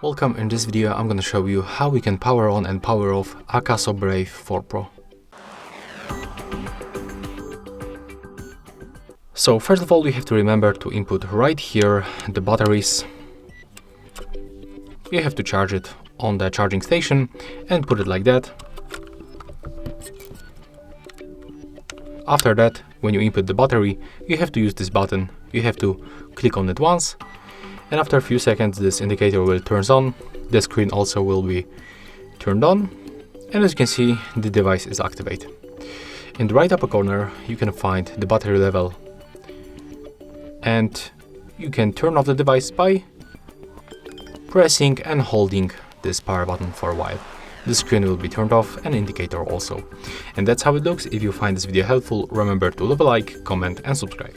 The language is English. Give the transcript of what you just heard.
Welcome. In this video I'm going to show you how we can power on and power off Akaso Brave 4 Pro. So first of all, we have to remember to input right here the batteries. You have to charge it on the charging station and put it like that. After that, when you input the battery, you have to use this button. You have to click on it once, and after a few seconds this indicator will turn on. The screen also will be turned on, and as you can see, the device is activated. In the right upper corner you can find the battery level, and you can turn off the device by pressing and holding this power button for a while. The screen will be turned off and indicator also. And that's how it looks. If you find this video helpful, remember to leave a like, comment and subscribe.